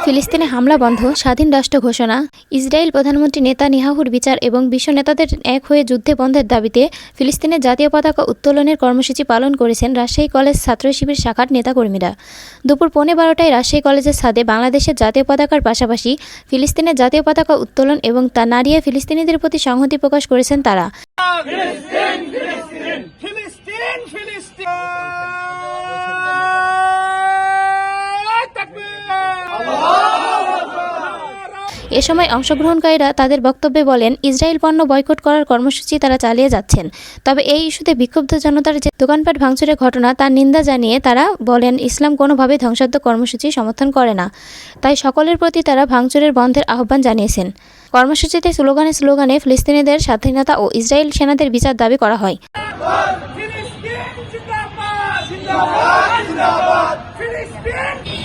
ফিলিস্তিনে হামলা বন্ধ, স্বাধীন রাষ্ট্র ঘোষণা, ইসরায়েল প্রধানমন্ত্রী নেতানিয়াহুর বিচার এবং বিশ্ব নেতাদের এক হয়ে যুদ্ধে বন্ধের দাবিতে ফিলিস্তিনের জাতীয় পতাকা উত্তোলনের কর্মসূচি পালন করেছেন রাজশাহী কলেজ ছাত্র শিবির শাখার নেতাকর্মীরা। দুপুর 12:15টায় রাজশাহী কলেজের ছাদে বাংলাদেশের জাতীয় পতাকার পাশাপাশি ফিলিস্তিনের জাতীয় পতাকা উত্তোলন এবং তা নাড়িয়ে ফিলিস্তিনিদের প্রতি সংহতি প্রকাশ করেছেন তারা। এ সময় অংশগ্রহণকারীরা তাদের বক্তব্যে বলেন, ইসরায়েল পণ্য বয়কট করার কর্মসূচি তারা চালিয়ে যাচ্ছেন। তবে এই ইস্যুতে বিক্ষুব্ধ জনতার যে দোকানপাট ভাঙচুরের ঘটনা তার নিন্দা জানিয়ে তারা বলেন, ইসলাম কোনোভাবেই ধ্বংসাত্মক কর্মসূচি সমর্থন করে না, তাই সকলের প্রতি তারা ভাঙচুরের বন্ধের আহ্বান জানিয়েছেন। কর্মসূচিতে স্লোগানে ফিলিস্তিনিদের স্বাধীনতা ও ইসরায়েল সেনাদের বিচার দাবি করা হয়।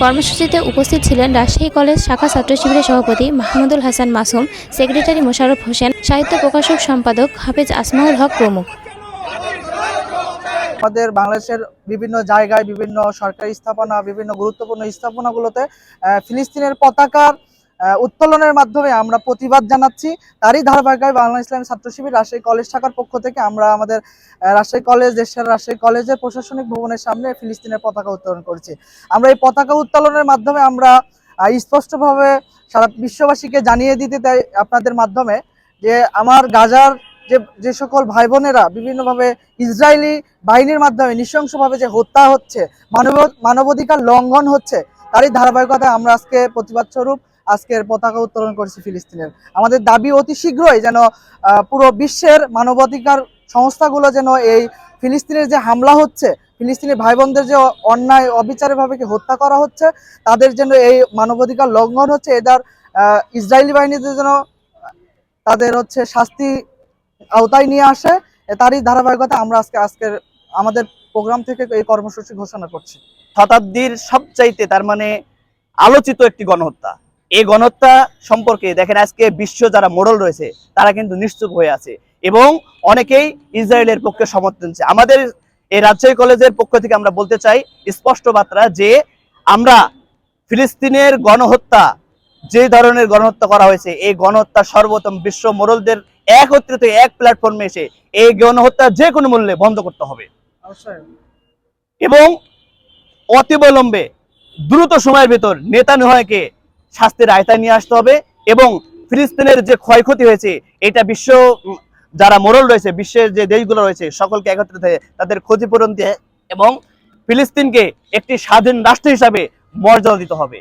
কর্মসূচিতে উপস্থিত ছিলেন রাজশাহী কলেজ শাখা ছাত্র শিবিরের সভাপতি মাহমুদুল হাসান মাসুম, সেক্রেটারি মোশাররফ হোসেন, সাহিত্য প্রকাশক সম্পাদক হাফেজ আসমাউল হক প্রমুখ। আমাদের বাংলাদেশের বিভিন্ন জায়গায় বিভিন্ন সরকারি স্থাপনা, বিভিন্ন গুরুত্বপূর্ণ স্থাপনাগুলোতে ফিলিস্তিনের পতাকার উত্তোলনের মাধ্যমে আমরা প্রতিবাদ জানাচ্ছি। তারই ধারাবাহিকতায় বাংলা ইসলামী ছাত্র শিবির রাজশাহী কলেজ শাখার পক্ষ থেকে আমরা আমাদের রাজশাহী কলেজ, রাজশাহী কলেজের প্রশাসনিক ভবনের সামনে ফিলিস্তিনের পতাকা উত্তোলন করছি। আমরা এই পতাকা উত্তোলনের মাধ্যমে আমরা স্পষ্টভাবে সারা বিশ্ববাসীকে জানিয়ে দিতে চাই আপনাদের মাধ্যমে যে আমার গাজার যে সকল ভাই বোনেরা বিভিন্নভাবে ইসরায়েলি বাহিনীর মাধ্যমে নৃশংসভাবে যে হত্যা হচ্ছে, মানবাধিকার লঙ্ঘন হচ্ছে, তারই ধারাবাহিকতায় আমরা আজকে প্রতিবাদ স্বরূপ আজকের পতাকা উত্তোলন করেছি ফিলিস্তিনের। আমাদের দাবি অতি শীঘ্রই যেন পুরো বিশ্বের মানবাধিকার সংস্থাগুলো যেন এই ফিলিস্তিনের যে হামলা হচ্ছে, ফিলিস্তিনি ভাই বোনদের যে অন্যায় অবিচারভাবে হত্যা করা হচ্ছে, তাদের জন্য এই মানবাধিকার লঙ্ঘন হচ্ছে, এদের ইসরায়েলি বাহিনীদের যেন তাদের শাস্তি আওতায় নিয়ে আসে। তারই ধারাবাহিকতা আমরা আজকের আমাদের প্রোগ্রাম থেকে এই কর্মসূচি ঘোষণা করছি। শতাব্দীর সবচাইতে তার মানে আলোচিত একটি গণহত্যা। এই গণহত্যা সম্পর্কে দেখেন আজকে বিশ্ব যারা মোড়ল রয়েছে তারা কিন্তু নিশ্চুপ হয়ে আছে এবং অনেকেই ইসরায়েলের পক্ষে সমর্থন দিচ্ছে। আমাদের এই রাজশাহী কলেজের পক্ষ থেকে আমরা বলতে চাই স্পষ্ট বার্তা যে আমরা ফিলিস্তিনের গণহত্যা, যে ধরনের গণহত্যা করা হয়েছে, এই গণহত্যা সর্বপ্রথম বিশ্ব মোড়লদের একত্রিত এক প্ল্যাটফর্মে এসে এই গণহত্যা যে কোনো মূল্যে বন্ধ করতে হবে এবং অতিবিলম্বে দ্রুত সময়ের ভিতর নেতানিয়াহুকে শাস্তির আওতায় নিয়ে আসতে হবে এবং ফিলিস্তিনের যে ক্ষয়ক্ষতি হয়েছে এটা বিশ্ব যারা মোড়ল রয়েছে, বিশ্বের যে দেশগুলো রয়েছে সকলকে একত্রিত হয়ে তাদের ক্ষতিপূরণ দিয়ে এবং ফিলিস্তিনকে একটি স্বাধীন রাষ্ট্র হিসাবে মর্যাদা দিতে হবে।